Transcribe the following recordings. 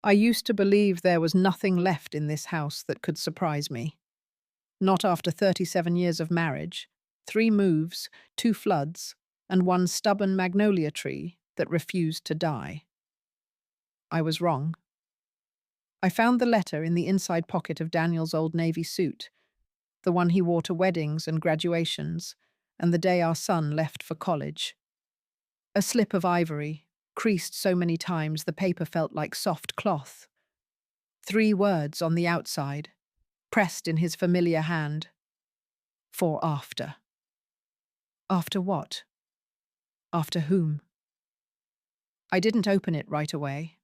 I used to believe there was nothing left in this house that could surprise me. Not after 37 years of marriage, 3 moves, 2 floods, and 1 stubborn magnolia tree that refused to die. I was wrong. I found the letter in the inside pocket of Daniel's old navy suit, the one he wore to weddings and graduations, and the day our son left for college. A slip of ivory, creased so many times the paper felt like soft cloth. 3 words on the outside, pressed in his familiar hand. For after. After what? After whom? I didn't open it right away.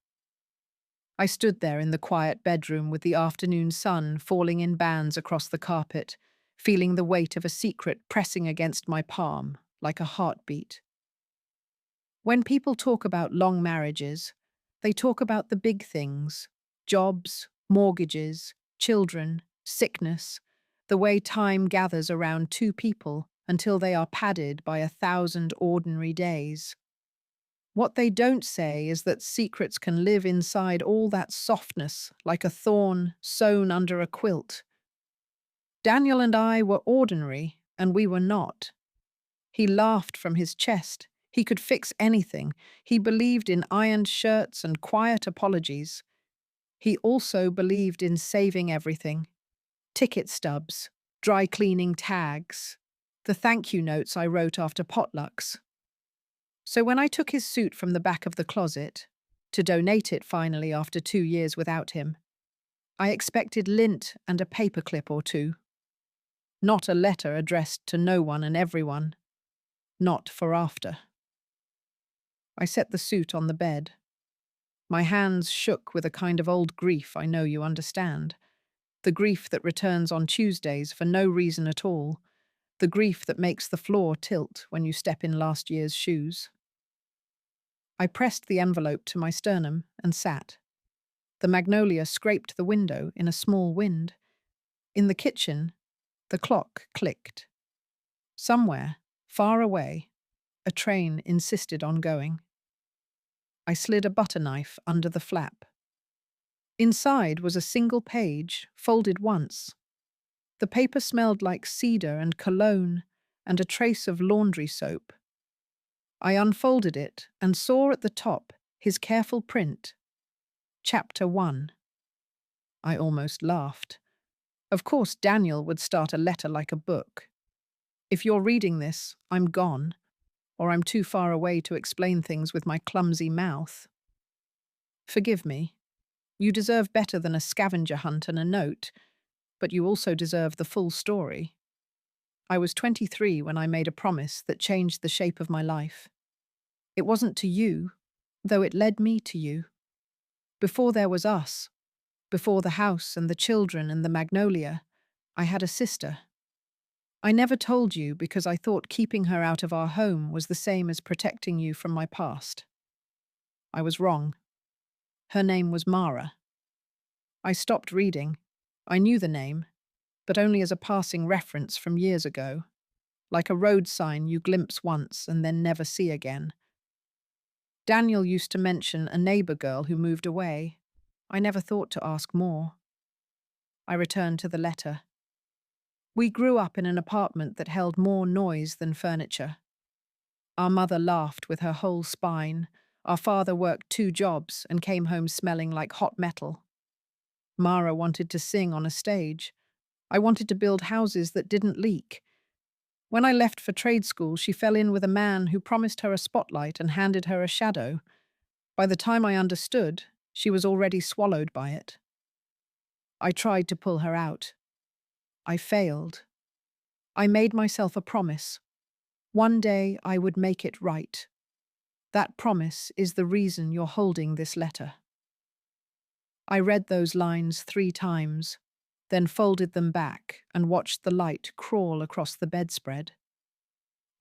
I stood there in the quiet bedroom with the afternoon sun falling in bands across the carpet, feeling the weight of a secret pressing against my palm like a heartbeat. When people talk about long marriages, they talk about the big things: jobs, mortgages, children, sickness, the way time gathers around 2 people until they are padded by 1,000 ordinary days. What they don't say is that secrets can live inside all that softness, like a thorn sewn under a quilt. Daniel and I were ordinary, and we were not. He laughed from his chest. He could fix anything. He believed in ironed shirts and quiet apologies. He also believed in saving everything: ticket stubs, dry cleaning tags, the thank you notes I wrote after potlucks. So when I took his suit from the back of the closet, to donate it finally after 2 years without him, I expected lint and a paperclip or 2. Not a letter addressed to no one and everyone. Not for after. I set the suit on the bed. My hands shook with a kind of old grief I know you understand. The grief that returns on Tuesdays for no reason at all. The grief that makes the floor tilt when you step in last year's shoes. I pressed the envelope to my sternum and sat. The magnolia scraped the window in a small wind. In the kitchen, the clock clicked. Somewhere, far away, a train insisted on going. I slid a butter knife under the flap. Inside was a single page, folded once. The paper smelled like cedar and cologne and a trace of laundry soap. I unfolded it and saw at the top his careful print. Chapter 1. I almost laughed. Of course, Daniel would start a letter like a book. If you're reading this, I'm gone, or I'm too far away to explain things with my clumsy mouth. Forgive me. You deserve better than a scavenger hunt and a note, but you also deserve the full story. I was 23 when I made a promise that changed the shape of my life. It wasn't to you, though it led me to you. Before there was us, before the house and the children and the magnolia, I had a sister. I never told you because I thought keeping her out of our home was the same as protecting you from my past. I was wrong. Her name was Mara. I stopped reading. I knew the name, but only as a passing reference from years ago, like a road sign you glimpse once and then never see again. Daniel used to mention a neighbor girl who moved away. I never thought to ask more. I returned to the letter. We grew up in an apartment that held more noise than furniture. Our mother laughed with her whole spine. Our father worked 2 jobs and came home smelling like hot metal. Mara wanted to sing on a stage. I wanted to build houses that didn't leak. When I left for trade school, she fell in with a man who promised her a spotlight and handed her a shadow. By the time I understood, she was already swallowed by it. I tried to pull her out. I failed. I made myself a promise. One day I would make it right. That promise is the reason you're holding this letter. I read those lines 3 times, then folded them back and watched the light crawl across the bedspread.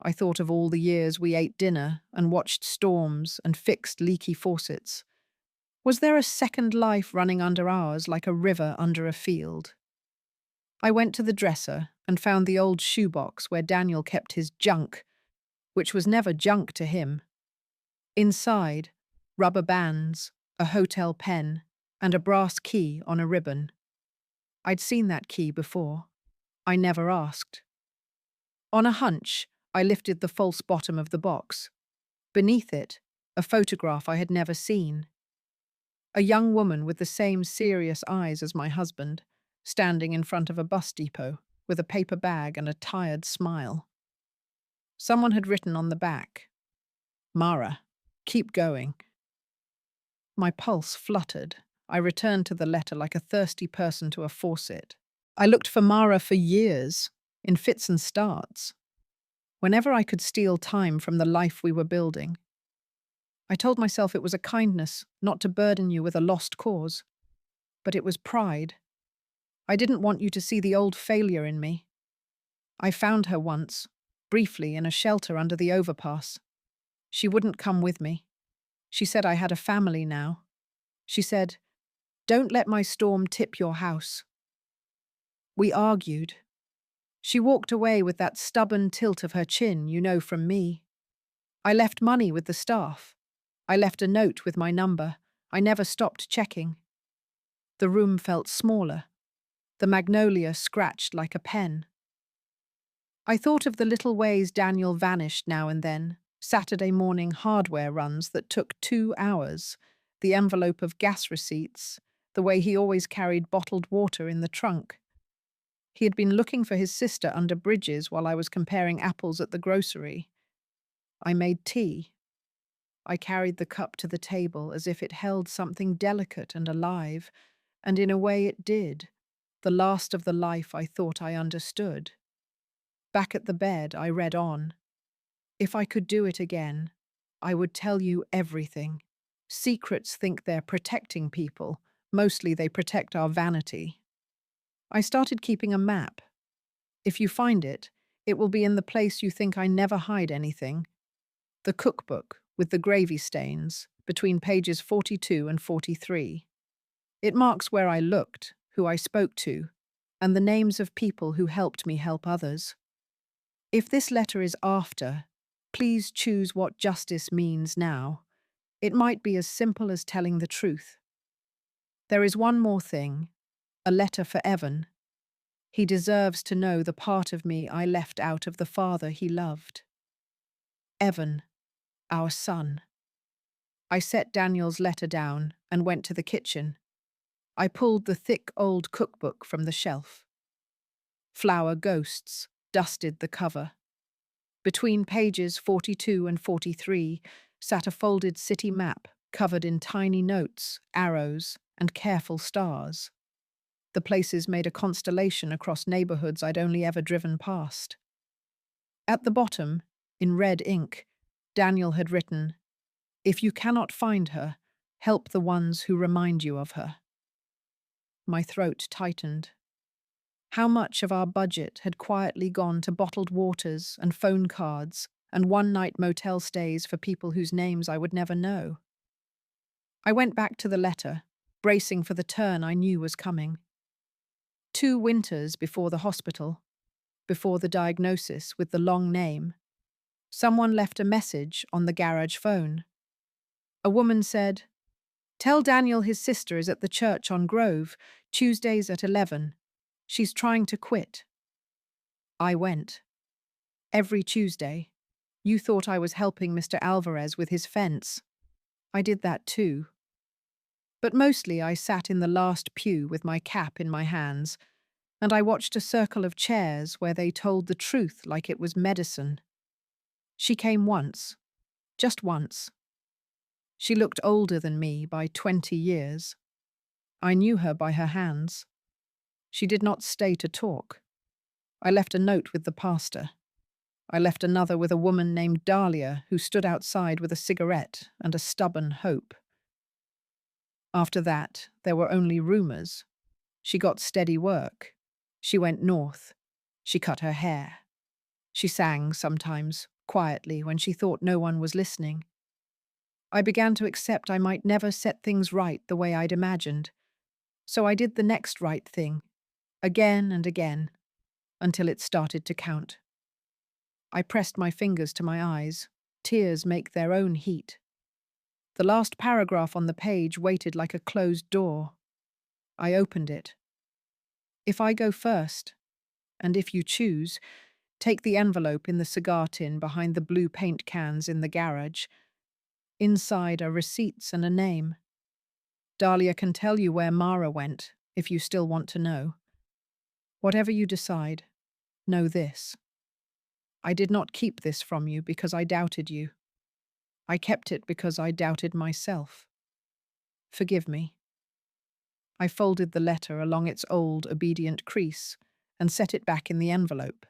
I thought of all the years we ate dinner and watched storms and fixed leaky faucets. Was there a second life running under ours like a river under a field? I went to the dresser and found the old shoebox where Daniel kept his junk, which was never junk to him. Inside, rubber bands, a hotel pen, and a brass key on a ribbon. I'd seen that key before. I never asked. On a hunch, I lifted the false bottom of the box. Beneath it, a photograph I had never seen. A young woman with the same serious eyes as my husband, standing in front of a bus depot with a paper bag and a tired smile. Someone had written on the back, "Mara, keep going." My pulse fluttered. I returned to the letter like a thirsty person to a faucet. I looked for Mara for years, in fits and starts, whenever I could steal time from the life we were building. I told myself it was a kindness not to burden you with a lost cause, but it was pride. I didn't want you to see the old failure in me. I found her once, briefly in a shelter under the overpass. She wouldn't come with me. She said I had a family now. She said, "Don't let my storm tip your house." We argued. She walked away with that stubborn tilt of her chin you know from me. I left money with the staff. I left a note with my number. I never stopped checking. The room felt smaller. The magnolia scratched like a pen. I thought of the little ways Daniel vanished now and then, Saturday morning hardware runs that took 2 hours, the envelope of gas receipts, the way he always carried bottled water in the trunk. He had been looking for his sister under bridges while I was comparing apples at the grocery. I made tea. I carried the cup to the table as if it held something delicate and alive, and in a way it did, the last of the life I thought I understood. Back at the bed, I read on. If I could do it again, I would tell you everything. Secrets think they're protecting people. Mostly they protect our vanity. I started keeping a map. If you find it, it will be in the place you think I never hide anything. The cookbook with the gravy stains between pages 42 and 43. It marks where I looked, who I spoke to, and the names of people who helped me help others. If this letter is after, please choose what justice means now. It might be as simple as telling the truth. There is one more thing, a letter for Evan. He deserves to know the part of me I left out of the father he loved. Evan, our son. I set Daniel's letter down and went to the kitchen. I pulled the thick old cookbook from the shelf. Flower ghosts dusted the cover. Between pages 42 and 43 sat a folded city map covered in tiny notes, arrows, and careful stars. The places made a constellation across neighborhoods I'd only ever driven past. At the bottom, in red ink, Daniel had written, "If you cannot find her, help the ones who remind you of her." My throat tightened. How much of our budget had quietly gone to bottled waters and phone cards and one-night motel stays for people whose names I would never know? I went back to the letter, bracing for the turn I knew was coming. 2 winters before the hospital, before the diagnosis with the long name, someone left a message on the garage phone. A woman said, "Tell Daniel his sister is at the church on Grove, Tuesdays at 11. She's trying to quit." I went. Every Tuesday. You thought I was helping Mr. Alvarez with his fence. I did that too. But mostly I sat in the last pew with my cap in my hands, and I watched a circle of chairs where they told the truth like it was medicine. She came once. Just once. She looked older than me by 20 years. I knew her by her hands. She did not stay to talk. I left a note with the pastor. I left another with a woman named Dahlia who stood outside with a cigarette and a stubborn hope. After that, there were only rumors. She got steady work. She went north. She cut her hair. She sang sometimes, quietly, when she thought no one was listening. I began to accept I might never set things right the way I'd imagined. So I did the next right thing, again and again, until it started to count. I pressed my fingers to my eyes. Tears make their own heat. The last paragraph on the page waited like a closed door. I opened it. If I go first, and if you choose, take the envelope in the cigar tin behind the blue paint cans in the garage. Inside are receipts and a name. Dahlia can tell you where Mara went, if you still want to know. Whatever you decide, know this. I did not keep this from you because I doubted you. I kept it because I doubted myself. Forgive me. I folded the letter along its old, obedient crease and set it back in the envelope.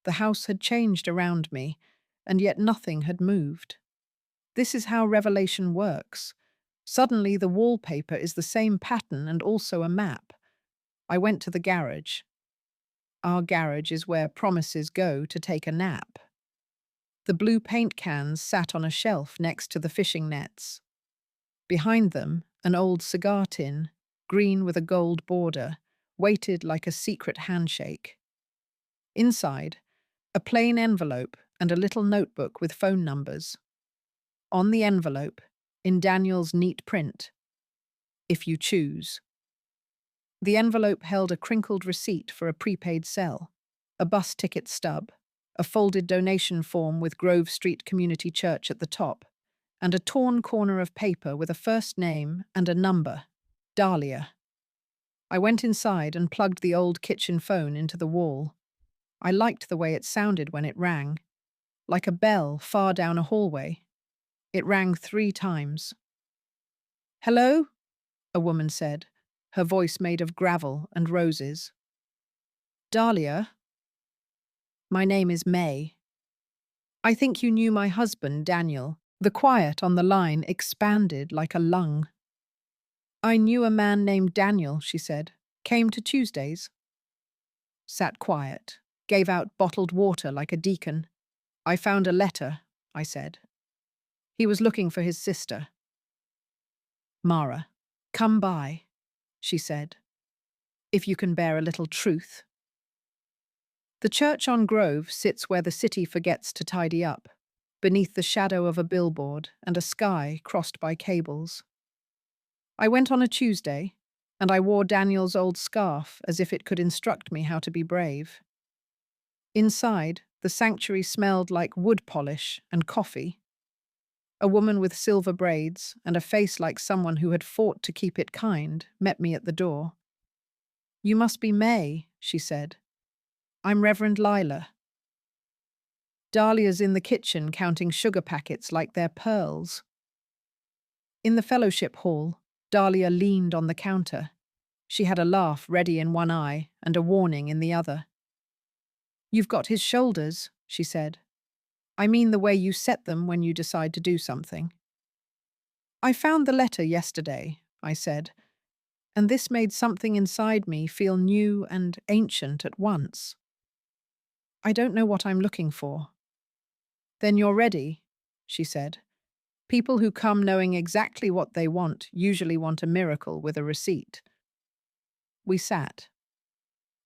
The house had changed around me, and yet nothing had moved. This is how revelation works. Suddenly, the wallpaper is the same pattern and also a map. I went to the garage. Our garage is where promises go to take a nap. The blue paint cans sat on a shelf next to the fishing nets. Behind them, an old cigar tin, green with a gold border, waited like a secret handshake. Inside, a plain envelope and a little notebook with phone numbers. On the envelope, in Daniel's neat print, if you choose. The envelope held a crinkled receipt for a prepaid cell, a bus ticket stub, a folded donation form with Grove Street Community Church at the top, and a torn corner of paper with a first name and a number, Dahlia. I went inside and plugged the old kitchen phone into the wall. I liked the way it sounded when it rang, like a bell far down a hallway. It rang 3 times. "Hello?" a woman said, her voice made of gravel and roses. "Dahlia? My name is May. I think you knew my husband, Daniel." The quiet on the line expanded like a lung. "I knew a man named Daniel," she said. "Came to Tuesdays." Sat quiet, gave out bottled water like a deacon. "I found a letter," I said. "He was looking for his sister." "Mara, come by," she said, "if you can bear a little truth." The church on Grove sits where the city forgets to tidy up, beneath the shadow of a billboard and a sky crossed by cables. I went on a Tuesday, and I wore Daniel's old scarf as if it could instruct me how to be brave. Inside, the sanctuary smelled like wood polish and coffee. A woman with silver braids and a face like someone who had fought to keep it kind met me at the door. "You must be May," she said. "I'm Reverend Lila." Dahlia's in the kitchen counting sugar packets like they're pearls. In the fellowship hall, Dahlia leaned on the counter. She had a laugh ready in one eye and a warning in the other. "You've got his shoulders," she said. "I mean the way you set them when you decide to do something." "I found the letter yesterday," I said, and this made something inside me feel new and ancient at once. "I don't know what I'm looking for." "Then you're ready," she said. "People who come knowing exactly what they want usually want a miracle with a receipt." We sat.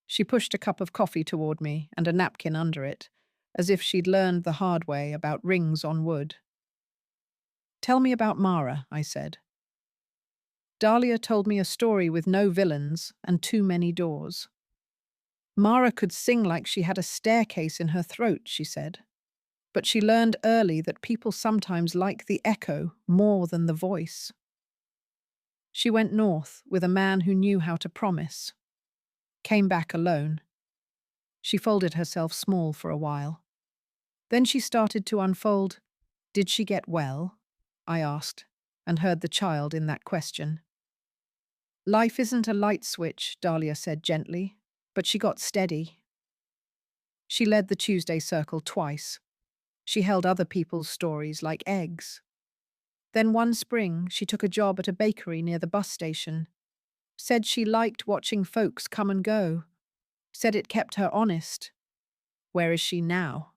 She pushed a cup of coffee toward me and a napkin under it, as if she'd learned the hard way about rings on wood. "Tell me about Mara," I said. Dahlia told me a story with no villains and too many doors. "Mara could sing like she had a staircase in her throat," she said. "But she learned early that people sometimes like the echo more than the voice." She went north with a man who knew how to promise. Came back alone. She folded herself small for a while. Then she started to unfold. "Did she get well?" I asked, and heard the child in that question. "Life isn't a light switch," Dahlia said gently, but she got steady. She led the Tuesday circle twice. She held other people's stories like eggs. Then one spring, she took a job at a bakery near the bus station. Said she liked watching folks come and go. Said it kept her honest. "Where is she now?"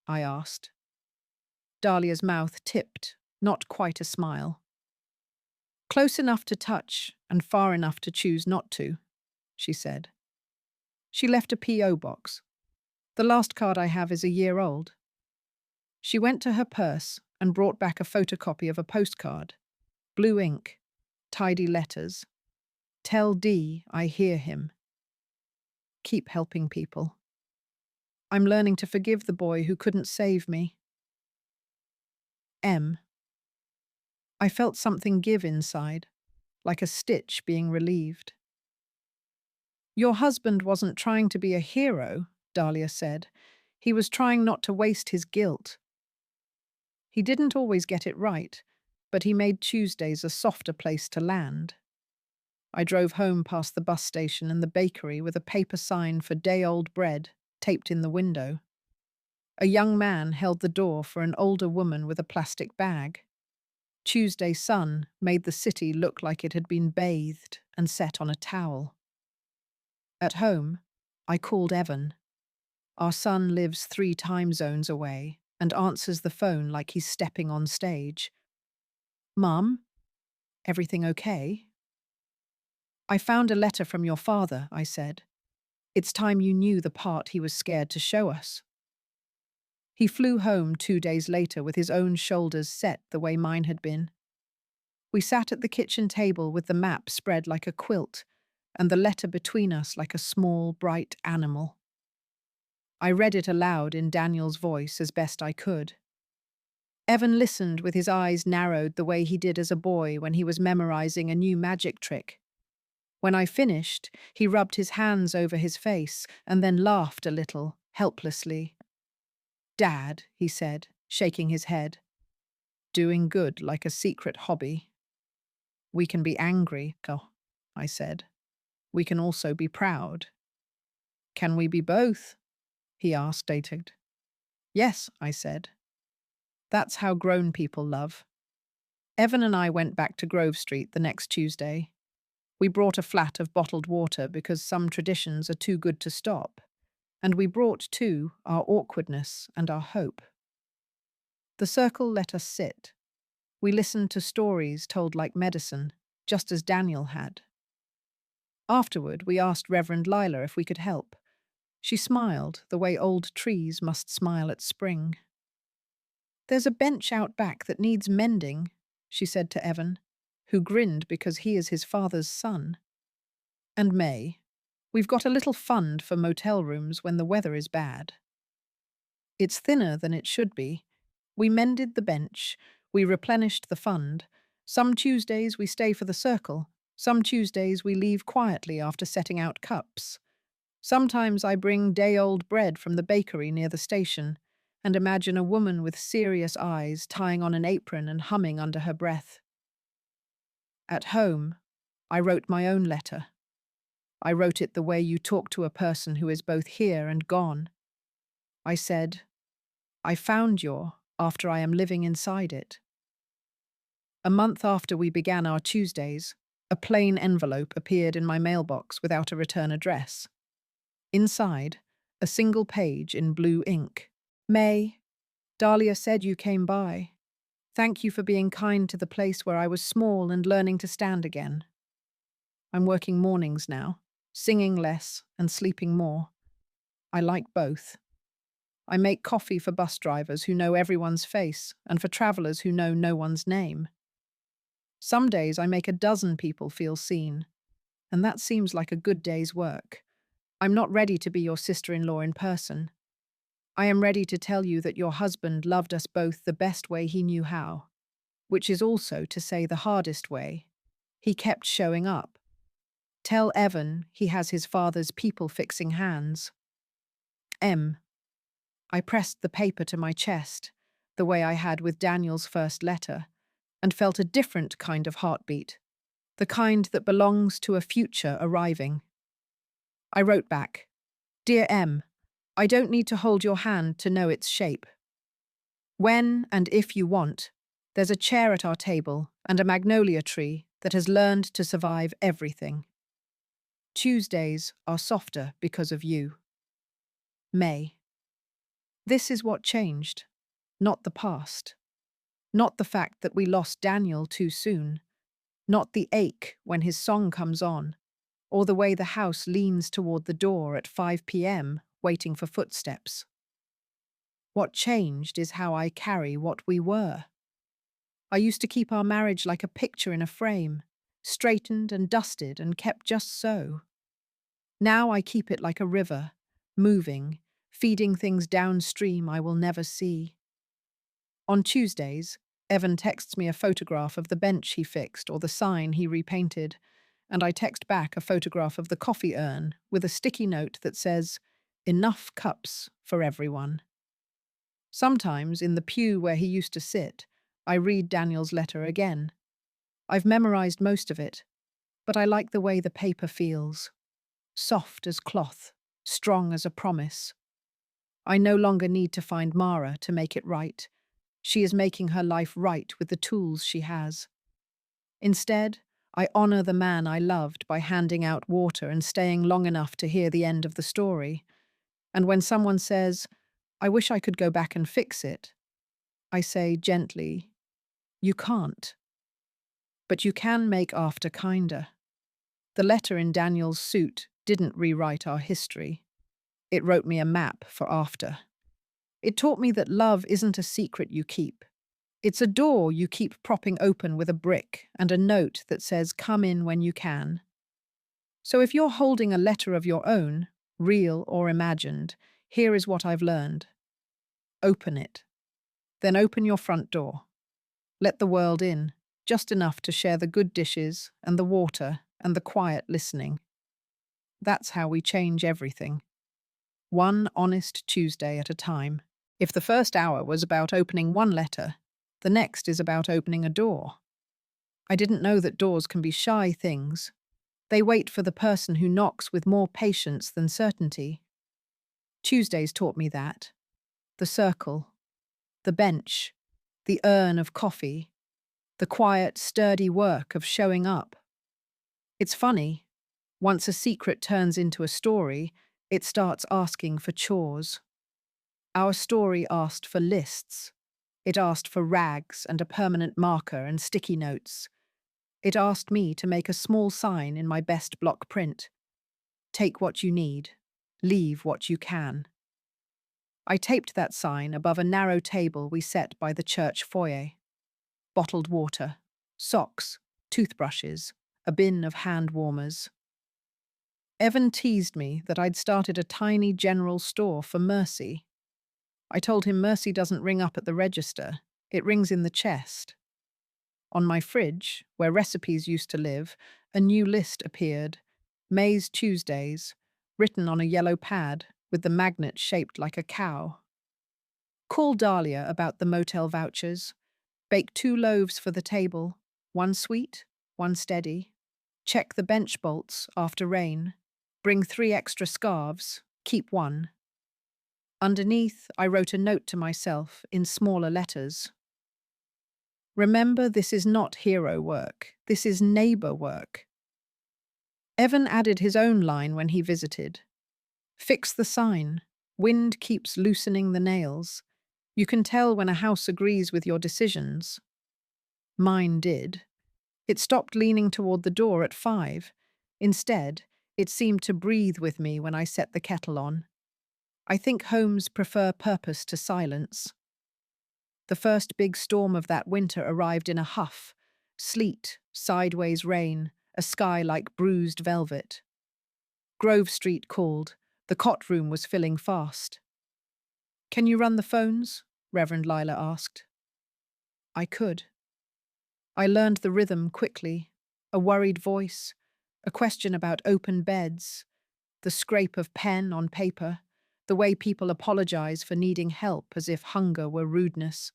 I asked. Dahlia's mouth tipped, not quite a smile. "Close enough to touch and far enough to choose not to," she said. She left a P.O. box. The last card I have is a year old. She went to her purse and brought back a photocopy of a postcard. Blue ink, tidy letters. Tell D I hear him. Keep helping people. I'm learning to forgive the boy who couldn't save me. M. I felt something give inside, like a stitch being relieved. Your husband wasn't trying to be a hero, Dahlia said. He was trying not to waste his guilt. He didn't always get it right, but he made Tuesdays a softer place to land. I drove home past the bus station and the bakery with a paper sign for day-old bread taped in the window. A young man held the door for an older woman with a plastic bag. Tuesday's sun made the city look like it had been bathed and set on a towel. At home, I called Evan. Our son lives 3 time zones away and answers the phone like he's stepping on stage. Mum, everything okay? I found a letter from your father, I said. It's time you knew the part he was scared to show us. He flew home 2 days later with his own shoulders set the way mine had been. We sat at the kitchen table with the map spread like a quilt and the letter between us like a small, bright animal. I read it aloud in Daniel's voice as best I could. Evan listened with his eyes narrowed the way he did as a boy when he was memorizing a new magic trick. When I finished, he rubbed his hands over his face and then laughed a little, helplessly. Dad, he said, shaking his head. Doing good like a secret hobby. We can be angry, I said. We can also be proud. Can we be both? He asked, dated. Yes, I said. That's how grown people love. Evan and I went back to Grove Street the next Tuesday. We brought a flat of bottled water because some traditions are too good to stop. And we brought, too, our awkwardness and our hope. The circle let us sit. We listened to stories told like medicine, just as Daniel had. Afterward, we asked Reverend Lila if we could help. She smiled, the way old trees must smile at spring. There's a bench out back that needs mending, she said to Evan, who grinned because he is his father's son. And May, we've got a little fund for motel rooms when the weather is bad. It's thinner than it should be. We mended the bench, we replenished the fund. Some Tuesdays we stay for the circle, some Tuesdays we leave quietly after setting out cups. Sometimes I bring day-old bread from the bakery near the station and imagine a woman with serious eyes tying on an apron and humming under her breath. At home, I wrote my own letter. I wrote it the way you talk to a person who is both here and gone. I said, I found your after I am living inside it. A month after we began our Tuesdays, a plain envelope appeared in my mailbox without a return address. Inside, a single page in blue ink. May, Dahlia said you came by. Thank you for being kind to the place where I was small and learning to stand again. I'm working mornings now, singing less and sleeping more. I like both. I make coffee for bus drivers who know everyone's face and for travelers who know no one's name. Some days I make a dozen people feel seen, and that seems like a good day's work. I'm not ready to be your sister-in-law in person. I am ready to tell you that your husband loved us both the best way he knew how, which is also to say the hardest way. He kept showing up. Tell Evan he has his father's people-fixing hands. M. I pressed the paper to my chest, the way I had with Daniel's first letter, and felt a different kind of heartbeat, the kind that belongs to a future arriving. I wrote back, Dear M, I don't need to hold your hand to know its shape. When and if you want, there's a chair at our table and a magnolia tree that has learned to survive everything. Tuesdays are softer because of you. May. This is what changed, not the past. Not the fact that we lost Daniel too soon. Not the ache when his song comes on, or the way the house leans toward the door at 5 p.m. waiting for footsteps. What changed is how I carry what we were. I used to keep our marriage like a picture in a frame, straightened and dusted and kept just so. Now I keep it like a river, moving, feeding things downstream I will never see. On Tuesdays, Evan texts me a photograph of the bench he fixed or the sign he repainted, and I text back a photograph of the coffee urn with a sticky note that says, "Enough cups for everyone." Sometimes, in the pew where he used to sit, I read Daniel's letter again. I've memorized most of it, but I like the way the paper feels. Soft as cloth, strong as a promise. I no longer need to find Mara to make it right. She is making her life right with the tools she has. Instead, I honor the man I loved by handing out water and staying long enough to hear the end of the story. And when someone says, "I wish I could go back and fix it," I say gently, "You can't. But you can make after kinder." The letter in Daniel's suit didn't rewrite our history. It wrote me a map for after. It taught me that love isn't a secret you keep. It's a door you keep propping open with a brick and a note that says, "Come in when you can." So if you're holding a letter of your own, real or imagined, here is what I've learned. Open it. Then open your front door. Let the world in, just enough to share the good dishes and the water and the quiet listening. That's how we change everything. One honest Tuesday at a time. If the first hour was about opening one letter, the next is about opening a door. I didn't know that doors can be shy things. They wait for the person who knocks with more patience than certainty. Tuesdays taught me that. The circle, the bench, the urn of coffee, the quiet, sturdy work of showing up. It's funny. Once a secret turns into a story, it starts asking for chores. Our story asked for lists. It asked for rags and a permanent marker and sticky notes. It asked me to make a small sign in my best block print. Take what you need. Leave what you can. I taped that sign above a narrow table we set by the church foyer. Bottled water, socks, toothbrushes, a bin of hand warmers. Evan teased me that I'd started a tiny general store for Mercy. I told him Mercy doesn't ring up at the register, it rings in the chest. On my fridge, where recipes used to live, a new list appeared. May's Tuesdays, written on a yellow pad with the magnet shaped like a cow. Call Dahlia about the motel vouchers. Bake 2 loaves for the table, 1 sweet, 1 steady. Check the bench bolts after rain. Bring 3 extra scarves, keep 1. Underneath, I wrote a note to myself in smaller letters. Remember, this is not hero work. This is neighbor work. Evan added his own line when he visited. Fix the sign. Wind keeps loosening the nails. You can tell when a house agrees with your decisions. Mine did. It stopped leaning toward the door at 5. Instead, it seemed to breathe with me when I set the kettle on. I think homes prefer purpose to silence. The first big storm of that winter arrived in a huff. Sleet, sideways rain, a sky like bruised velvet. Grove Street called. The cot room was filling fast. "Can you run the phones?" Reverend Lila asked. I could. I learned the rhythm quickly. A worried voice, a question about open beds, the scrape of pen on paper, the way people apologize for needing help as if hunger were rudeness.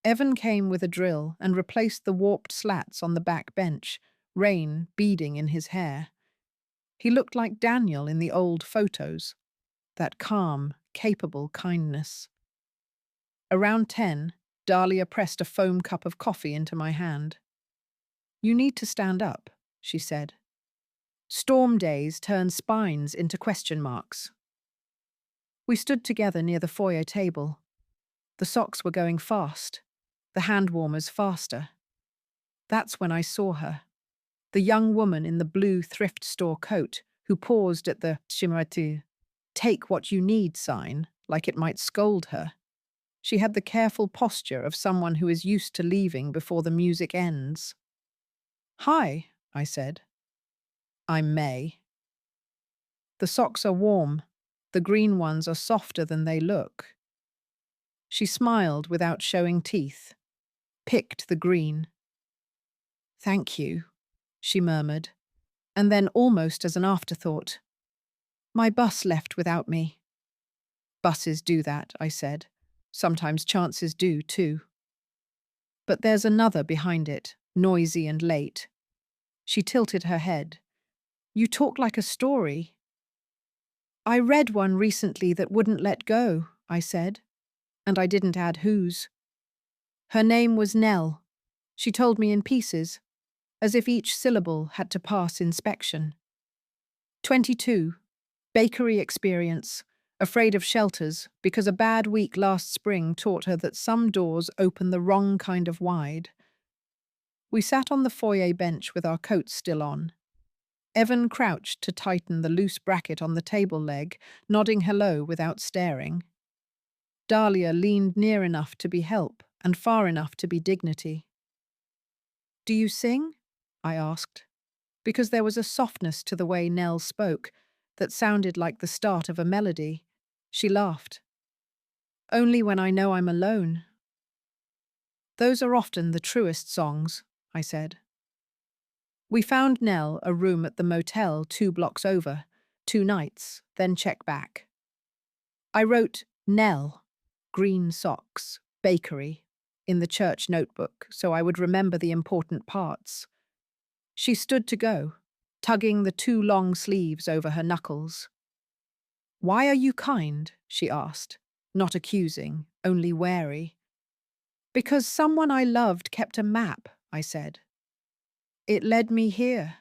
Evan came with a drill and replaced the warped slats on the back bench, rain beading in his hair. He looked like Daniel in the old photos, that calm, capable kindness. Around 10, Dahlia pressed a foam cup of coffee into my hand. "You need to stand up," she said. "Storm days turn spines into question marks." We stood together near the foyer table. The socks were going fast, the hand warmers faster. That's when I saw her, the young woman in the blue thrift store coat who paused at the "take what you need" sign like it might scold her. She had the careful posture of someone who is used to leaving before the music ends. "Hi," I said. "I'm May." "The socks are warm. The green ones are softer than they look." She smiled without showing teeth, picked the green. "Thank you," she murmured, and then almost as an afterthought, "My bus left without me." "Buses do that," I said. "Sometimes chances do, too. But there's another behind it, noisy and late." She tilted her head. "You talk like a story." "I read one recently that wouldn't let go," I said, and I didn't add whose. Her name was Nell. She told me in pieces, as if each syllable had to pass inspection. 22. Bakery experience. Afraid of shelters because a bad week last spring taught her that some doors open the wrong kind of wide. We sat on the foyer bench with our coats still on. Evan crouched to tighten the loose bracket on the table leg, nodding hello without staring. Dahlia leaned near enough to be help and far enough to be dignity. "Do you sing?" I asked, because there was a softness to the way Nell spoke that sounded like the start of a melody. She laughed. "Only when I know I'm alone." "Those are often the truest songs," I said. We found Nell a room at the motel 2 blocks over, 2 nights, then check back. I wrote Nell, green socks, bakery, in the church notebook so I would remember the important parts. She stood to go, tugging the 2 long sleeves over her knuckles. "Why are you kind?" she asked, not accusing, only wary. "Because someone I loved kept a map," I said. "It led me here."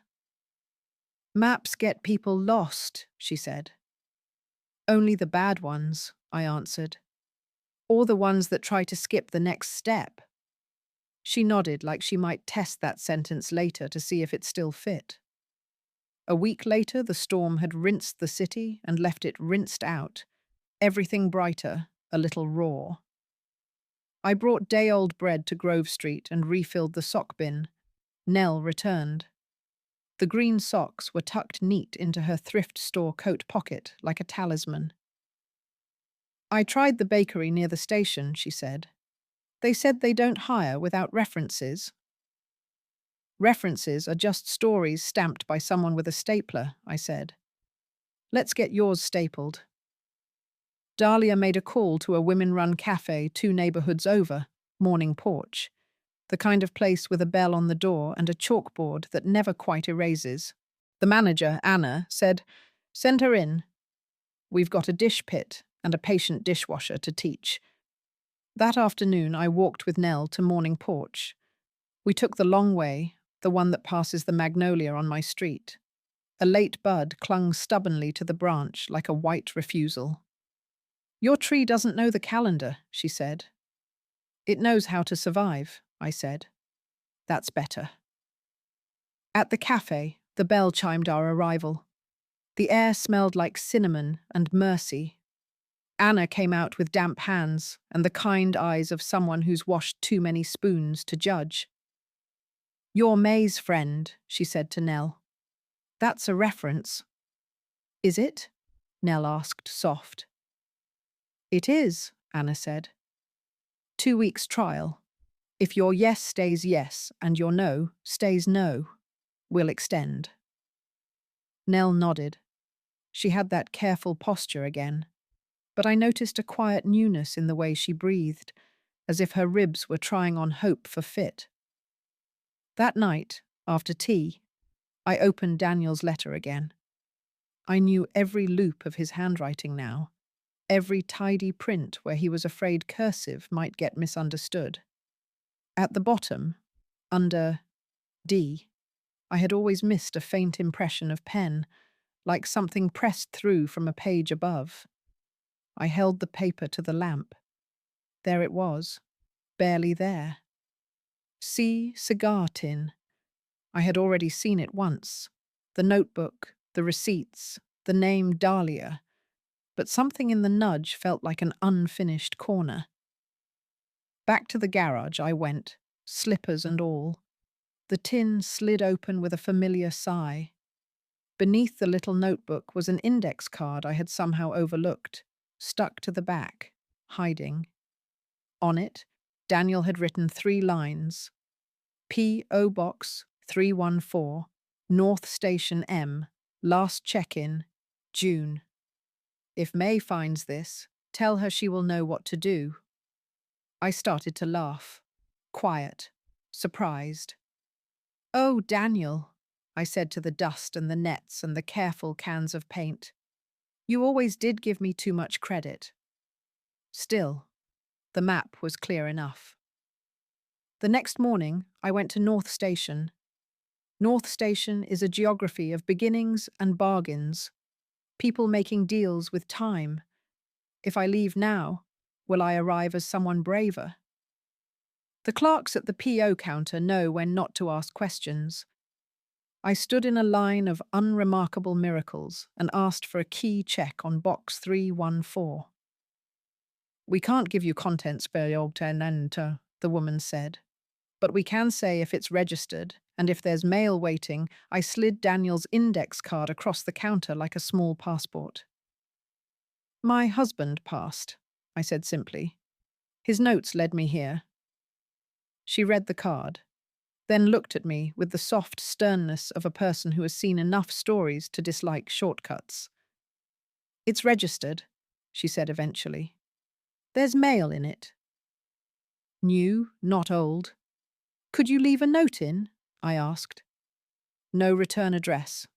"Maps get people lost," she said. "Only the bad ones," I answered. "Or the ones that try to skip the next step." She nodded like she might test that sentence later to see if it still fit. A week later, the storm had rinsed the city and left it rinsed out, everything brighter, a little raw. I brought day-old bread to Grove Street and refilled the sock bin. Nell returned. The green socks were tucked neat into her thrift store coat pocket like a talisman. "I tried the bakery near the station," she said. "They said they don't hire without references." "References are just stories stamped by someone with a stapler," I said. "Let's get yours stapled." Dahlia made a call to a women-run cafe 2 neighborhoods over, Morning Porch, the kind of place with a bell on the door and a chalkboard that never quite erases. The manager, Anna, said, "Send her in. We've got a dish pit and a patient dishwasher to teach." That afternoon, I walked with Nell to Morning Porch. We took the long way, the one that passes the magnolia on my street. A late bud clung stubbornly to the branch like a white refusal. "Your tree doesn't know the calendar," she said. "It knows how to survive," I said. "That's better." At the cafe, the bell chimed our arrival. The air smelled like cinnamon and mercy. Anna came out with damp hands and the kind eyes of someone who's washed too many spoons to judge. "You're May's friend," she said to Nell. "That's a reference." "Is it?" Nell asked, soft. "It is," Anna said. 2 weeks trial. If your yes stays yes and your no stays no, we'll extend." Nell nodded. She had that careful posture again, but I noticed a quiet newness in the way she breathed, as if her ribs were trying on hope for fit. That night, after tea, I opened Daniel's letter again. I knew every loop of his handwriting now, every tidy print where he was afraid cursive might get misunderstood. At the bottom, under D, I had always missed a faint impression of pen, like something pressed through from a page above. I held the paper to the lamp. There it was, barely there. C, cigar tin. I had already seen it once. The notebook, the receipts, the name Dahlia. But something in the nudge felt like an unfinished corner. Back to the garage I went, slippers and all. The tin slid open with a familiar sigh. Beneath the little notebook was an index card I had somehow overlooked, stuck to the back, hiding. On it, Daniel had written 3 lines. P.O. Box 314, North Station M, last check-in, June. If May finds this, tell her she will know what to do. I started to laugh. Quiet. Surprised. Oh, Daniel, I said to the dust and the nets and the careful cans of paint. You always did give me too much credit. Still, the map was clear enough. The next morning, I went to North Station. North Station is a geography of beginnings and bargains, people making deals with time. If I leave now, will I arrive as someone braver? The clerks at the PO counter know when not to ask questions. I stood in a line of unremarkable miracles and asked for a key check on box 314. We can't give you contents, the woman said. But we can say if it's registered, and if there's mail waiting. I slid Daniel's index card across the counter like a small passport. My husband passed, I said simply. His notes led me here. She read the card, then looked at me with the soft sternness of a person who has seen enough stories to dislike shortcuts. It's registered, she said eventually. There's mail in it. New, not old. Could you leave a note in? I asked. No return address.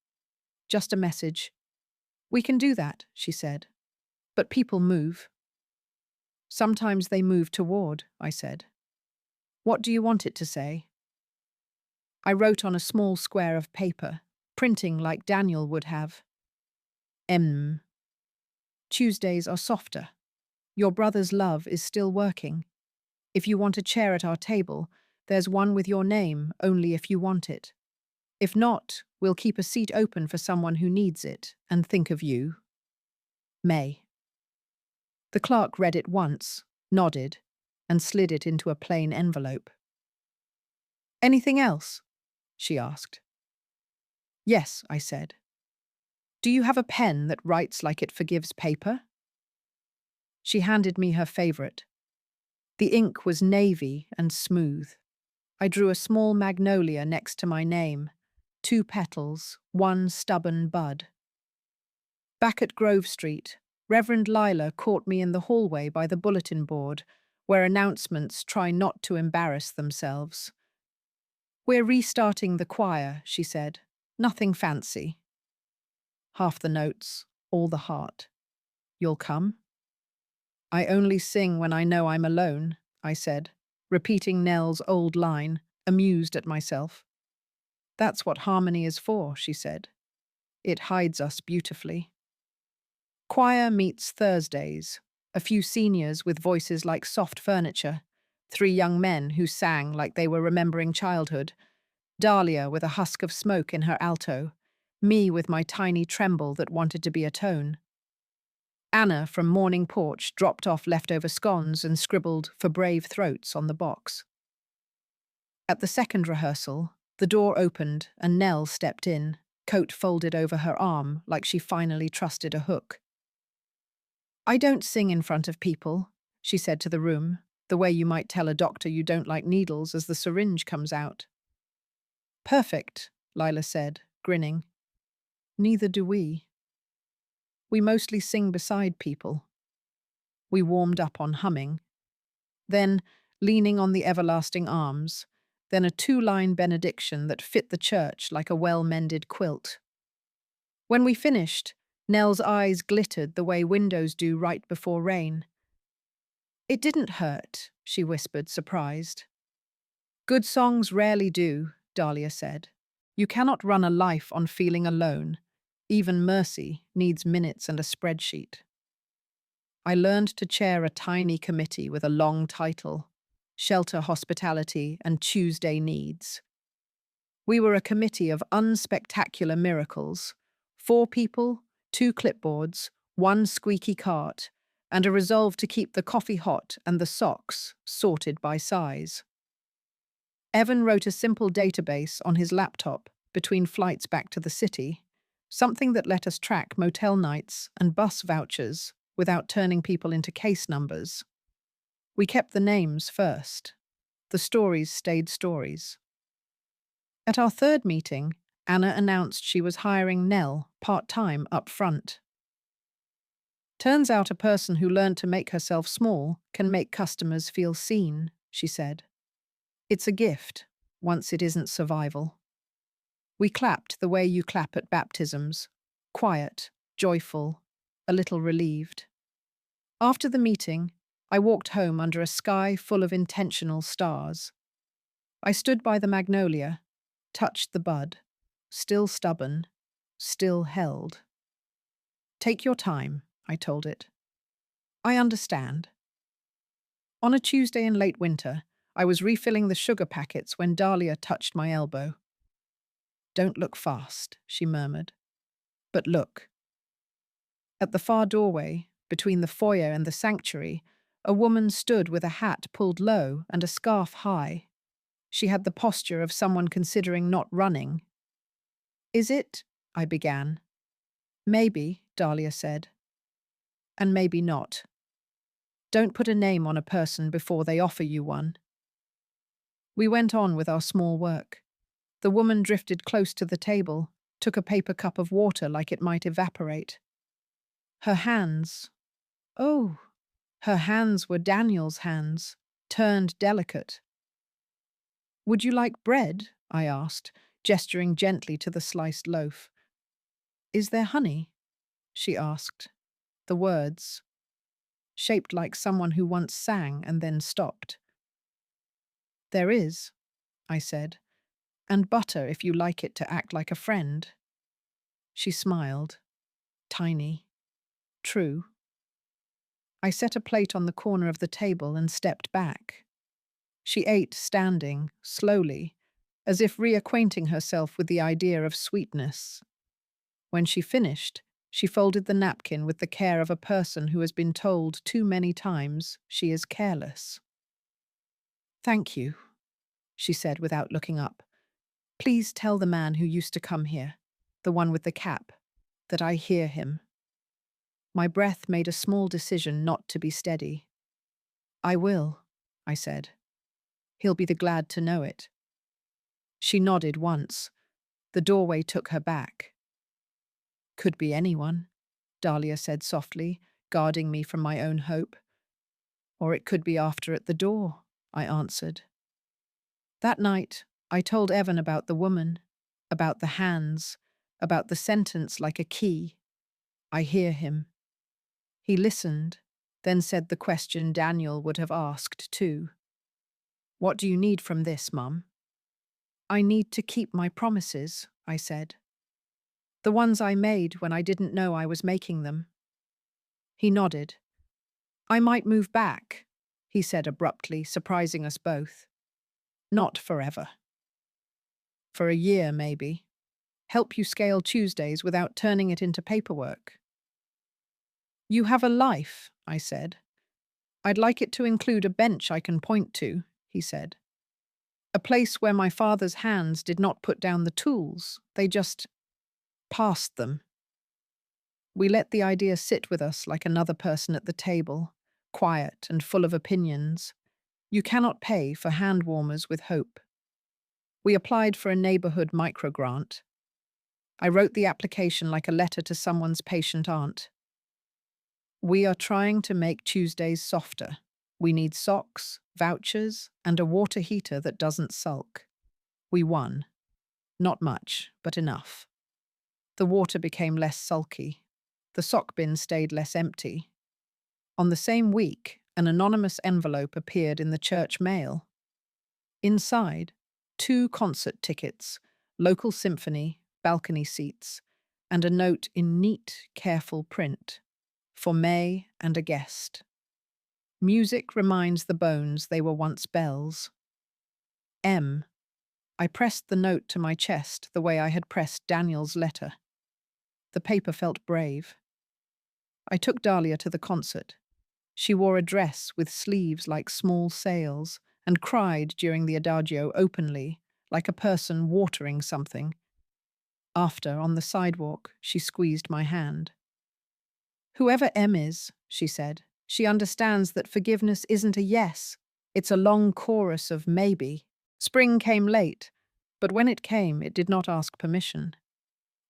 Just a message. We can do that, she said. But people move. Sometimes they move toward, I said. What do you want it to say? I wrote on a small square of paper, printing like Daniel would have. Tuesdays are softer. Your brother's love is still working. If you want a chair at our table, there's one with your name only if you want it. If not, we'll keep a seat open for someone who needs it and think of you. May. The clerk read it once, nodded, and slid it into a plain envelope. Anything else? She asked. Yes, I said. Do you have a pen that writes like it forgives paper? She handed me her favorite. The ink was navy and smooth. I drew a small magnolia next to my name, 2 petals, 1 stubborn bud. Back at Grove Street, Reverend Lila caught me in the hallway by the bulletin board, where announcements try not to embarrass themselves. We're restarting the choir, she said. Nothing fancy. Half the notes, all the heart. You'll come? I only sing when I know I'm alone, I said, repeating Nell's old line, amused at myself. That's what harmony is for, she said. It hides us beautifully. Choir meets Thursdays, a few seniors with voices like soft furniture, 3 young men who sang like they were remembering childhood, Dahlia with a husk of smoke in her alto, me with my tiny tremble that wanted to be a tone. Anna from Morning Porch dropped off leftover scones and scribbled "for brave throats" on the box. At the second rehearsal, the door opened and Nell stepped in, coat folded over her arm like she finally trusted a hook. I don't sing in front of people, she said to the room, the way you might tell a doctor you don't like needles as the syringe comes out. Perfect, Lila said, grinning. Neither do we. We mostly sing beside people. We warmed up on humming. Then, leaning on the everlasting arms, then a 2-line benediction that fit the church like a well-mended quilt. When we finished, Nell's eyes glittered the way windows do right before rain. It didn't hurt, she whispered, surprised. Good songs rarely do, Dahlia said. You cannot run a life on feeling alone. Even mercy needs minutes and a spreadsheet. I learned to chair a tiny committee with a long title, Shelter, Hospitality, and Tuesday Needs. We were a committee of unspectacular miracles. 4 people, 2 clipboards, 1 squeaky cart, and a resolve to keep the coffee hot and the socks sorted by size. Evan wrote a simple database on his laptop between flights back to the city, something that let us track motel nights and bus vouchers without turning people into case numbers. We kept the names first. The stories stayed stories. At our third meeting, Anna announced she was hiring Nell part-time up front. Turns out a person who learned to make herself small can make customers feel seen, she said. It's a gift, once it isn't survival. We clapped the way you clap at baptisms, quiet, joyful, a little relieved. After the meeting, I walked home under a sky full of intentional stars. I stood by the magnolia, touched the bud, still stubborn, still held. Take your time, I told it. I understand. On a Tuesday in late winter, I was refilling the sugar packets when Dahlia touched my elbow. Don't look fast, she murmured. But look. At the far doorway, between the foyer and the sanctuary, a woman stood with a hat pulled low and a scarf high. She had the posture of someone considering not running. Is it? I began. Maybe, Dahlia said. And maybe not. Don't put a name on a person before they offer you one. We went on with our small work. The woman drifted close to the table, took a paper cup of water like it might evaporate. Her hands. Oh, her hands were Daniel's hands, turned delicate. Would you like bread? I asked, gesturing gently to the sliced loaf. Is there honey? She asked. The words, shaped like someone who once sang and then stopped. There is, I said, and butter if you like it to act like a friend. She smiled. Tiny. True. I set a plate on the corner of the table and stepped back. She ate standing, slowly, as if reacquainting herself with the idea of sweetness. When she finished, she folded the napkin with the care of a person who has been told too many times she is careless. Thank you, she said without looking up. Please tell the man who used to come here, the one with the cap, that I hear him. My breath made a small decision not to be steady. I will, I said. He'll be glad to know it. She nodded once. The doorway took her back. Could be anyone, Dahlia said softly, guarding me from my own hope. Or it could be after at the door, I answered. That night, I told Evan about the woman, about the hands, about the sentence like a key. I hear him. He listened, then said the question Daniel would have asked too. What do you need from this, Mum? I need to keep my promises, I said. The ones I made when I didn't know I was making them. He nodded. I might move back, he said abruptly, surprising us both. Not forever. For a year, maybe. Help you scale Tuesdays without turning it into paperwork. You have a life, I said. I'd like it to include a bench I can point to, he said. A place where my father's hands did not put down the tools, they just passed them. We let the idea sit with us like another person at the table, quiet and full of opinions. You cannot pay for hand warmers with hope. We applied for a neighborhood microgrant. I wrote the application like a letter to someone's patient aunt. We are trying to make Tuesdays softer. We need socks, vouchers, and a water heater that doesn't sulk. We won. Not much, but enough. The water became less sulky. The sock bin stayed less empty. On the same week, an anonymous envelope appeared in the church mail. Inside, 2 concert tickets, local symphony, balcony seats, and a note in neat, careful print. For May and a guest. Music reminds the bones they were once bells. M. I pressed the note to my chest the way I had pressed Daniel's letter. The paper felt brave. I took Dahlia to the concert. She wore a dress with sleeves like small sails and cried during the adagio openly, like a person watering something. After, on the sidewalk, she squeezed my hand. "Whoever M is," she said, "she understands that forgiveness isn't a yes. It's a long chorus of maybe." Spring came late, but when it came, it did not ask permission.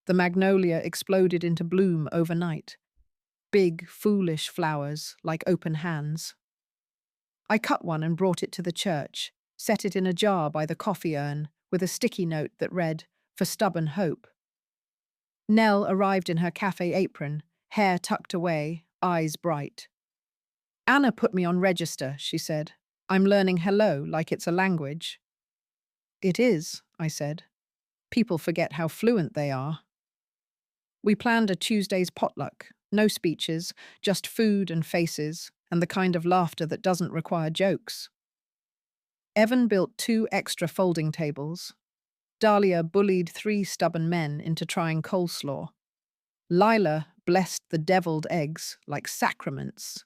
The magnolia exploded into bloom overnight. Big, foolish flowers, like open hands. I cut one and brought it to the church, set it in a jar by the coffee urn, with a sticky note that read, "For stubborn hope." Nell arrived in her cafe apron, hair tucked away, eyes bright. "Anna put me on register," she said. "I'm learning hello like it's a language." "It is," I said. "People forget how fluent they are." We planned a Tuesday's potluck. No speeches, just food and faces, and the kind of laughter that doesn't require jokes. Evan built 2 extra folding tables. Dahlia bullied 3 stubborn men into trying coleslaw. Lila blessed the deviled eggs like sacraments.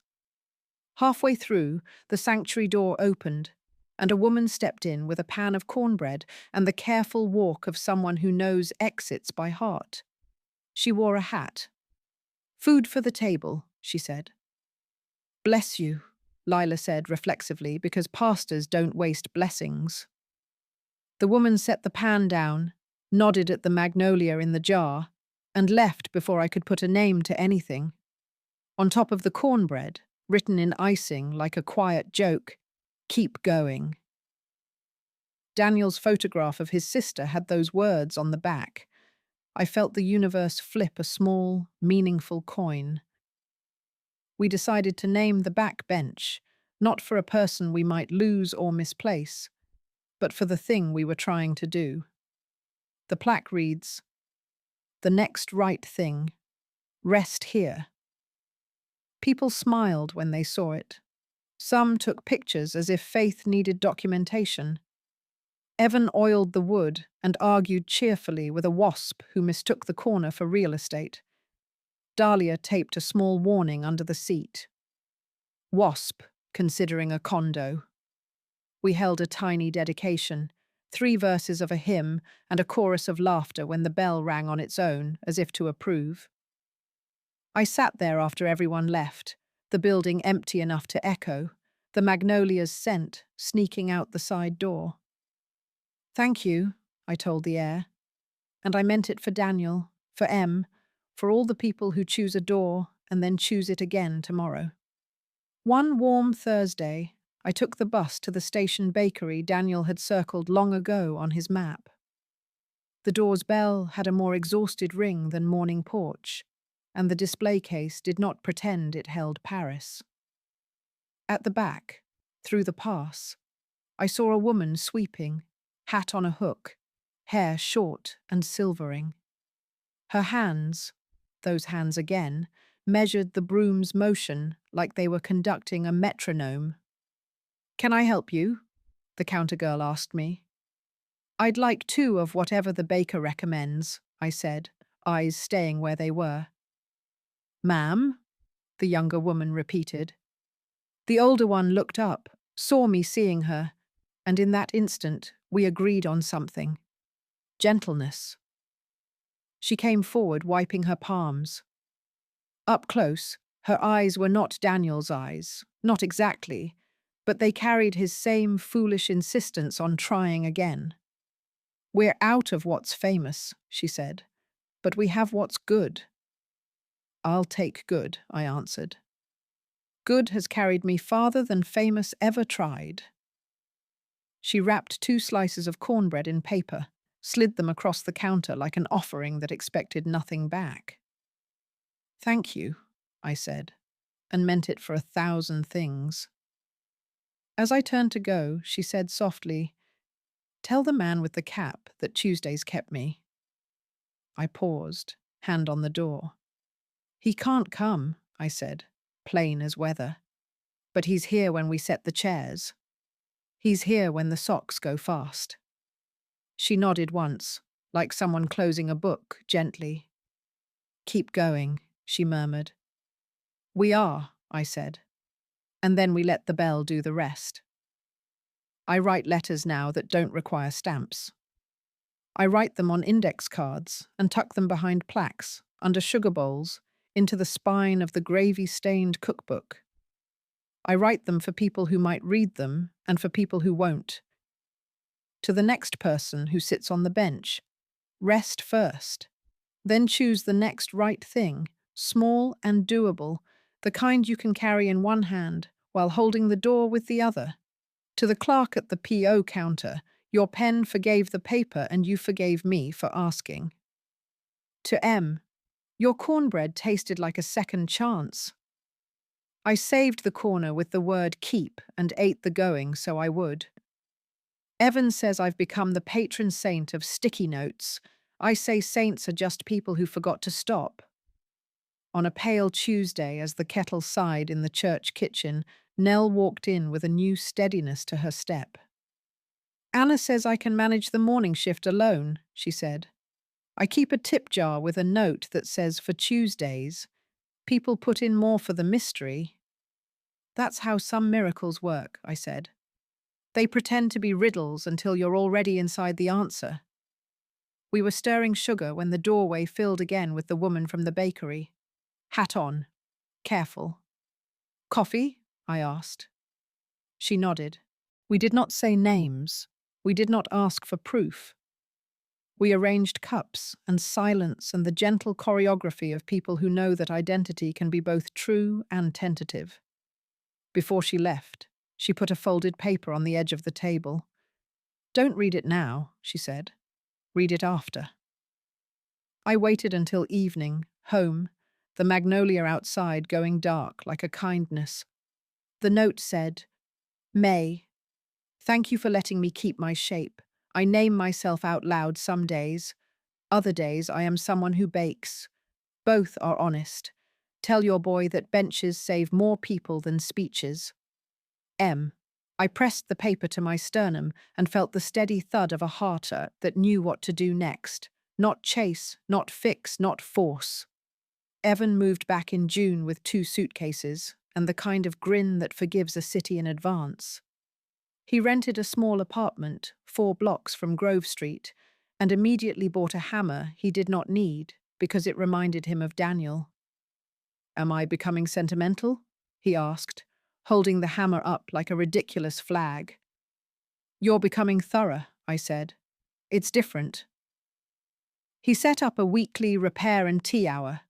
Halfway through, the sanctuary door opened, and a woman stepped in with a pan of cornbread and the careful walk of someone who knows exits by heart. She wore a hat. "Food for the table," she said. "Bless you," Lila said reflexively, because pastors don't waste blessings. The woman set the pan down, nodded at the magnolia in the jar, and left before I could put a name to anything. On top of the cornbread, written in icing like a quiet joke, "Keep going." Daniel's photograph of his sister had those words on the back. I felt the universe flip a small, meaningful coin. We decided to name the back bench, not for a person we might lose or misplace, but for the thing we were trying to do. The plaque reads, "The next right thing. Rest here." People smiled when they saw it. Some took pictures as if faith needed documentation. Evan oiled the wood and argued cheerfully with a wasp who mistook the corner for real estate. Dahlia taped a small warning under the seat. "Wasp, considering a condo." We held a tiny dedication, 3 verses of a hymn and a chorus of laughter when the bell rang on its own, as if to approve. I sat there after everyone left, the building empty enough to echo, the magnolia's scent sneaking out the side door. "Thank you," I told the air. And I meant it for Daniel, for M, for all the people who choose a door and then choose it again tomorrow. One warm Thursday, I took the bus to the station bakery Daniel had circled long ago on his map. The door's bell had a more exhausted ring than morning porch, and the display case did not pretend it held Paris. At the back, through the pass, I saw a woman sweeping, hat on a hook, hair short and silvering. Her hands, those hands again, measured the broom's motion like they were conducting a metronome. "Can I help you?" the counter girl asked me. "I'd like 2 of whatever the baker recommends," I said, eyes staying where they were. "Ma'am?" the younger woman repeated. The older one looked up, saw me seeing her, and in that instant we agreed on something. Gentleness. She came forward, wiping her palms. Up close, her eyes were not Daniel's eyes, not exactly, but they carried his same foolish insistence on trying again. "We're out of what's famous," she said, "but we have what's good." "I'll take good," I answered. "Good has carried me farther than famous ever tried." She wrapped 2 slices of cornbread in paper, slid them across the counter like an offering that expected nothing back. "Thank you," I said, and meant it for 1,000 things. As I turned to go, she said softly, "Tell the man with the cap that Tuesdays kept me." I paused, hand on the door. "He can't come," I said, plain as weather. "But he's here when we set the chairs. He's here when the socks go fast." She nodded once, like someone closing a book, gently. "Keep going," she murmured. "We are," I said. and then we let the bell do the rest. I write letters now that don't require stamps. I write them on index cards and tuck them behind plaques, under sugar bowls, into the spine of the gravy-stained cookbook. I write them for people who might read them and for people who won't. To the next person who sits on the bench, rest first. Then choose the next right thing, small and doable, the kind you can carry in one hand while holding the door with the other. To the clerk at the PO counter, your pen forgave the paper and you forgave me for asking. To M, your cornbread tasted like a second chance. I saved the corner with the word keep and ate the going so I would. Evan says I've become the patron saint of sticky notes. I say saints are just people who forgot to stop. On a pale Tuesday, as the kettle sighed in the church kitchen, Nell walked in with a new steadiness to her step. Anna says I can manage the morning shift alone, she said. I keep a tip jar with a note that says for Tuesdays, people put in more for the mystery. That's how some miracles work, I said. They pretend to be riddles until you're already inside the answer. We were stirring sugar when the doorway filled again with the woman from the bakery. Hat on. Careful. Coffee? I asked. She nodded. We did not say names. We did not ask for proof. We arranged cups and silence and the gentle choreography of people who know that identity can be both true and tentative. Before she left, she put a folded paper on the edge of the table. Don't read it now, she said. Read it after. I waited until evening, home, the magnolia outside going dark like a kindness. The note said, May, thank you for letting me keep my shape. I name myself out loud some days. Other days I am someone who bakes. Both are honest. Tell your boy that benches save more people than speeches. M. I pressed the paper to my sternum and felt the steady thud of a hearter that knew what to do next. Not chase, not fix, not force. Evan moved back in June with 2 suitcases and the kind of grin that forgives a city in advance. He rented a small apartment 4 blocks from Grove Street and immediately bought a hammer he did not need because it reminded him of Daniel. Am I becoming sentimental? He asked, holding the hammer up like a ridiculous flag. You're becoming thorough, I said. It's different. He set up a weekly repair and tea hour.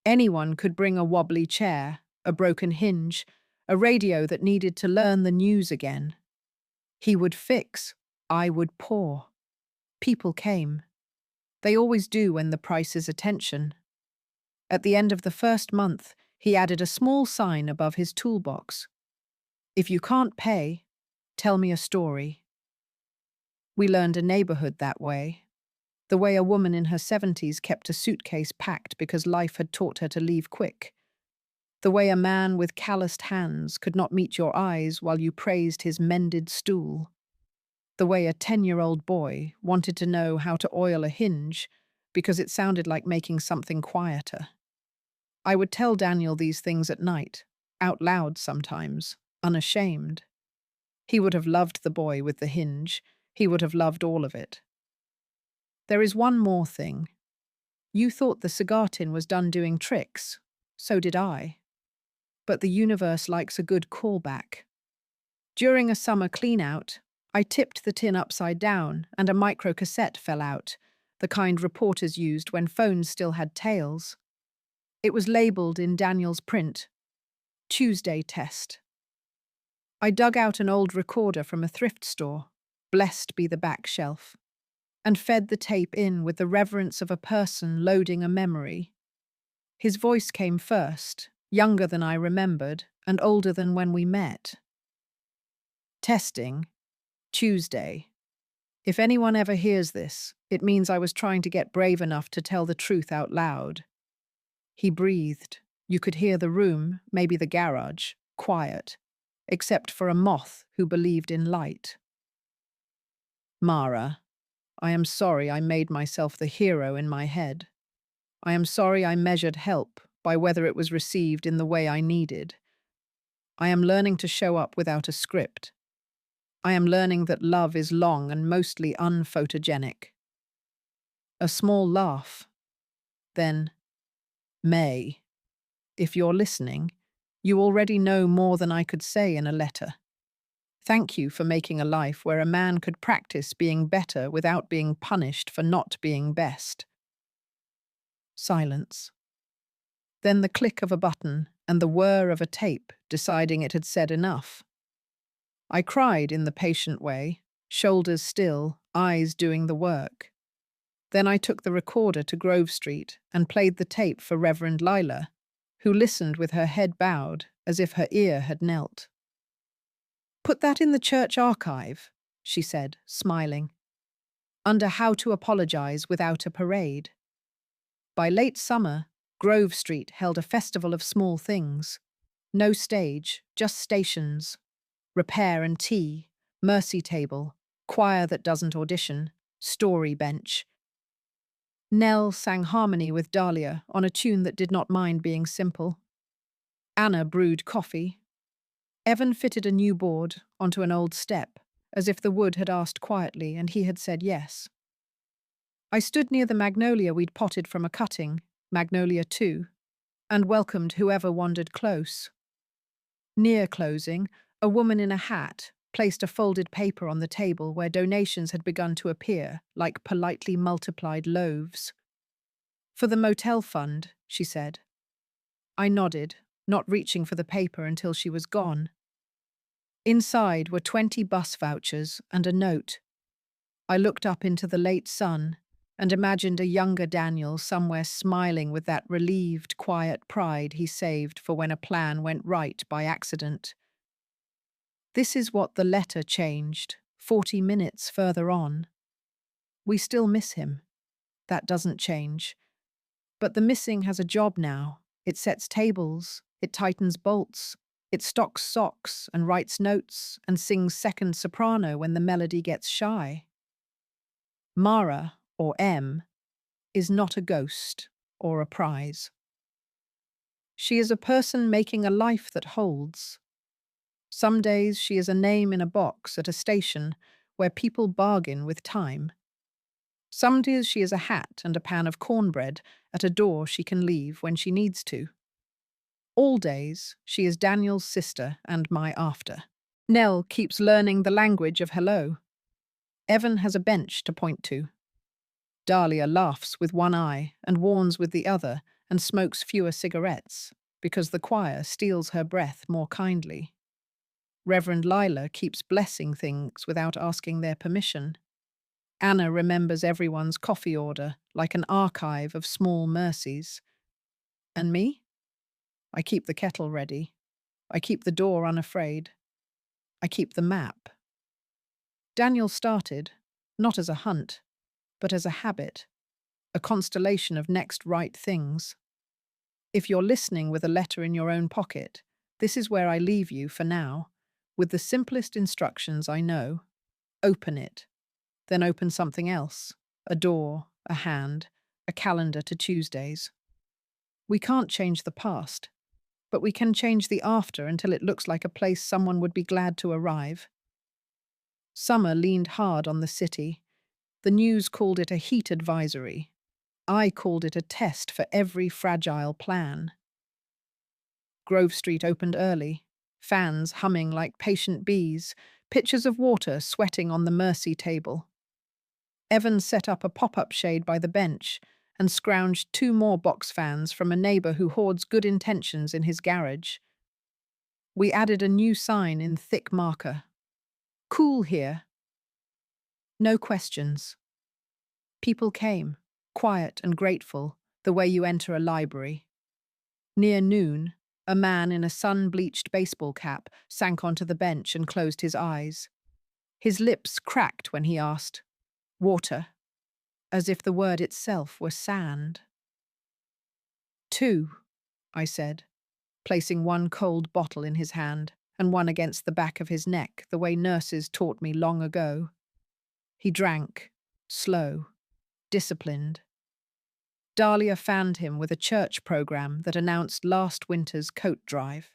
Anyone could bring a wobbly chair, a broken hinge, a radio that needed to learn the news again. He would fix, I would pour. People came. They always do when the price is attention. At the end of the first month, he added a small sign above his toolbox. If you can't pay, tell me a story. We learned a neighborhood that way. The way a woman in her 70s kept a suitcase packed because life had taught her to leave quick. The way a man with calloused hands could not meet your eyes while you praised his mended stool. The way a 10-year-old boy wanted to know how to oil a hinge because it sounded like making something quieter. I would tell Daniel these things at night, out loud sometimes, unashamed. He would have loved the boy with the hinge. He would have loved all of it. There is one more thing. You thought the cigar tin was done doing tricks. So did I. But the universe likes a good callback. During a summer clean-out, I tipped the tin upside down and a microcassette fell out, the kind reporters used when phones still had tails. It was labelled in Daniel's print, Tuesday test. I dug out an old recorder from a thrift store, blessed be the back shelf, and fed the tape in with the reverence of a person loading a memory. His voice came first, younger than I remembered and older than when we met. Testing. Tuesday. If anyone ever hears this, it means I was trying to get brave enough to tell the truth out loud. He breathed. You could hear the room, maybe the garage, quiet, except for a moth who believed in light. Mara, I am sorry I made myself the hero in my head. I am sorry I measured help by whether it was received in the way I needed. I am learning to show up without a script. I am learning that love is long and mostly unphotogenic. A small laugh. Then, May, if you're listening, you already know more than I could say in a letter. Thank you for making a life where a man could practice being better without being punished for not being best. Silence. Then the click of a button and the whir of a tape deciding it had said enough. I cried in the patient way, shoulders still, eyes doing the work. Then I took the recorder to Grove Street and played the tape for Reverend Lila, who listened with her head bowed as if her ear had knelt. "Put that in the church archive," she said, smiling, "under How to Apologize Without a Parade." By late summer, Grove Street held a festival of small things. No stage, just stations. Repair and tea, mercy table, choir that doesn't audition, story bench. Nell sang harmony with Dahlia on a tune that did not mind being simple. Anna brewed coffee. Evan fitted a new board onto an old step, as if the wood had asked quietly and he had said yes. I stood near the magnolia we'd potted from a cutting, Magnolia 2, and welcomed whoever wandered close. Near closing, a woman in a hat placed a folded paper on the table where donations had begun to appear, like politely multiplied loaves. "For the motel fund," she said. I nodded, not reaching for the paper until she was gone. Inside were 20 bus vouchers and a note. I looked up into the late sun and imagined a younger Daniel somewhere smiling with that relieved, quiet pride he saved for when a plan went right by accident. This is what the letter changed, 40 minutes further on. We still miss him. That doesn't change. But the missing has a job now. It sets tables, it tightens bolts, it stocks socks and writes notes and sings second soprano when the melody gets shy. Mara, or M, is not a ghost or a prize. She is a person making a life that holds. Some days she is a name in a box at a station where people bargain with time. Some days she is a hat and a pan of cornbread at a door she can leave when she needs to. All days she is Daniel's sister and my after. Nell keeps learning the language of hello. Evan has a bench to point to. Dahlia laughs with one eye and warns with the other and smokes fewer cigarettes because the choir steals her breath more kindly. Reverend Lila keeps blessing things without asking their permission. Anna remembers everyone's coffee order like an archive of small mercies. And me? I keep the kettle ready. I keep the door unafraid. I keep the map. Daniel started, not as a hunt, but as a habit, a constellation of next right things. If you're listening with a letter in your own pocket, this is where I leave you for now, with the simplest instructions I know. Open it, then open something else, a door, a hand, a calendar to Tuesdays. We can't change the past, but we can change the after until it looks like a place someone would be glad to arrive. Summer leaned hard on the city. The news called it a heat advisory. I called it a test for every fragile plan. Grove Street opened early, fans humming like patient bees, pitchers of water sweating on the mercy table. Evan set up a pop-up shade by the bench and scrounged 2 more box fans from a neighbour who hoards good intentions in his garage. We added a new sign in thick marker. Cool here. No questions. People came, quiet and grateful, the way you enter a library. Near noon, a man in a sun-bleached baseball cap sank onto the bench and closed his eyes. His lips cracked when he asked, "Water," as if the word itself were sand. 2, I said, placing one cold bottle in his hand and one against the back of his neck, the way nurses taught me long ago. He drank, slow, disciplined. Dahlia fanned him with a church program that announced last winter's coat drive.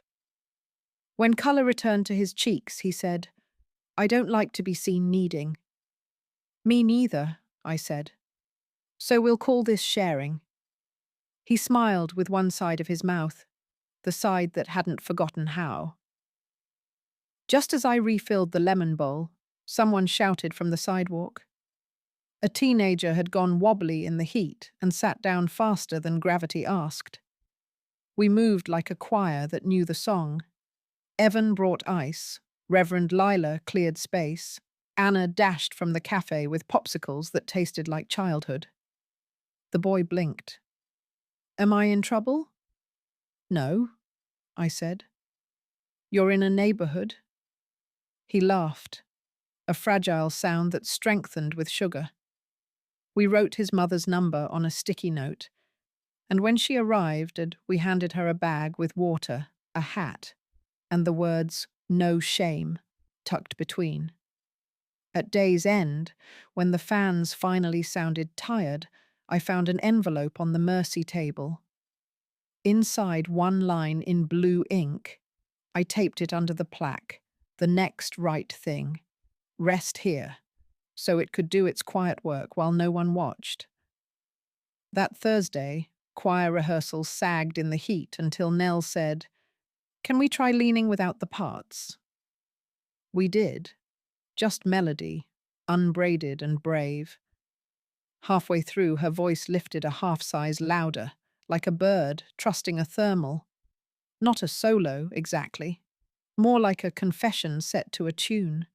When colour returned to his cheeks, he said, "I don't like to be seen needing." "Me neither," I said. "So we'll call this sharing." He smiled with one side of his mouth, the side that hadn't forgotten how. Just as I refilled the lemon bowl, someone shouted from the sidewalk. A teenager had gone wobbly in the heat and sat down faster than gravity asked. We moved like a choir that knew the song. Evan brought ice, Reverend Lila cleared space, Anna dashed from the cafe with popsicles that tasted like childhood. The boy blinked. "Am I in trouble?" "No," I said. "You're in a neighborhood." He laughed, a fragile sound that strengthened with sugar. We wrote his mother's number on a sticky note, and when she arrived, we handed her a bag with water, a hat, and the words, "No shame," tucked between. At day's end, when the fans finally sounded tired, I found an envelope on the mercy table. Inside one line in blue ink, I taped it under the plaque, "The next right thing. Rest here," so it could do its quiet work while no one watched. That Thursday, choir rehearsals sagged in the heat until Nell said, "Can we try leaning without the parts?" We did. Just melody, unbraided and brave. Halfway through, her voice lifted a half-size louder, like a bird trusting a thermal. Not a solo, exactly. More like a confession set to a tune.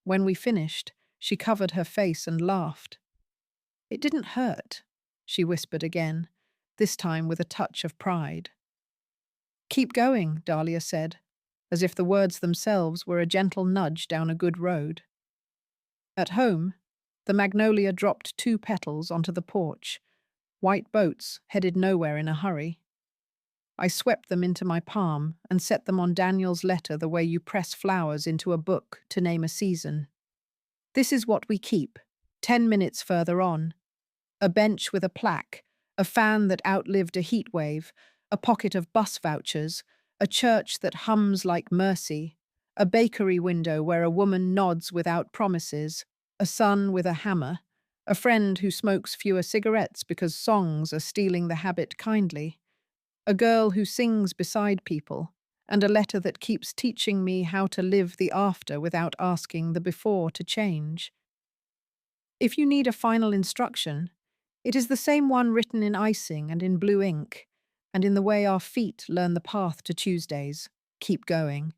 When we finished, she covered her face and laughed. "It didn't hurt," she whispered again, this time with a touch of pride. "Keep going," Dahlia said, as if the words themselves were a gentle nudge down a good road. At home, the magnolia dropped 2 petals onto the porch, white boats headed nowhere in a hurry. I swept them into my palm and set them on Daniel's letter the way you press flowers into a book to name a season. This is what we keep, 10 minutes further on. A bench with a plaque, a fan that outlived a heat wave, a pocket of bus vouchers, a church that hums like mercy, a bakery window where a woman nods without promises, a son with a hammer, a friend who smokes fewer cigarettes because songs are stealing the habit kindly, a girl who sings beside people, and a letter that keeps teaching me how to live the after without asking the before to change. If you need a final instruction, it is the same one written in icing and in blue ink, and in the way our feet learn the path to Tuesdays. Keep going.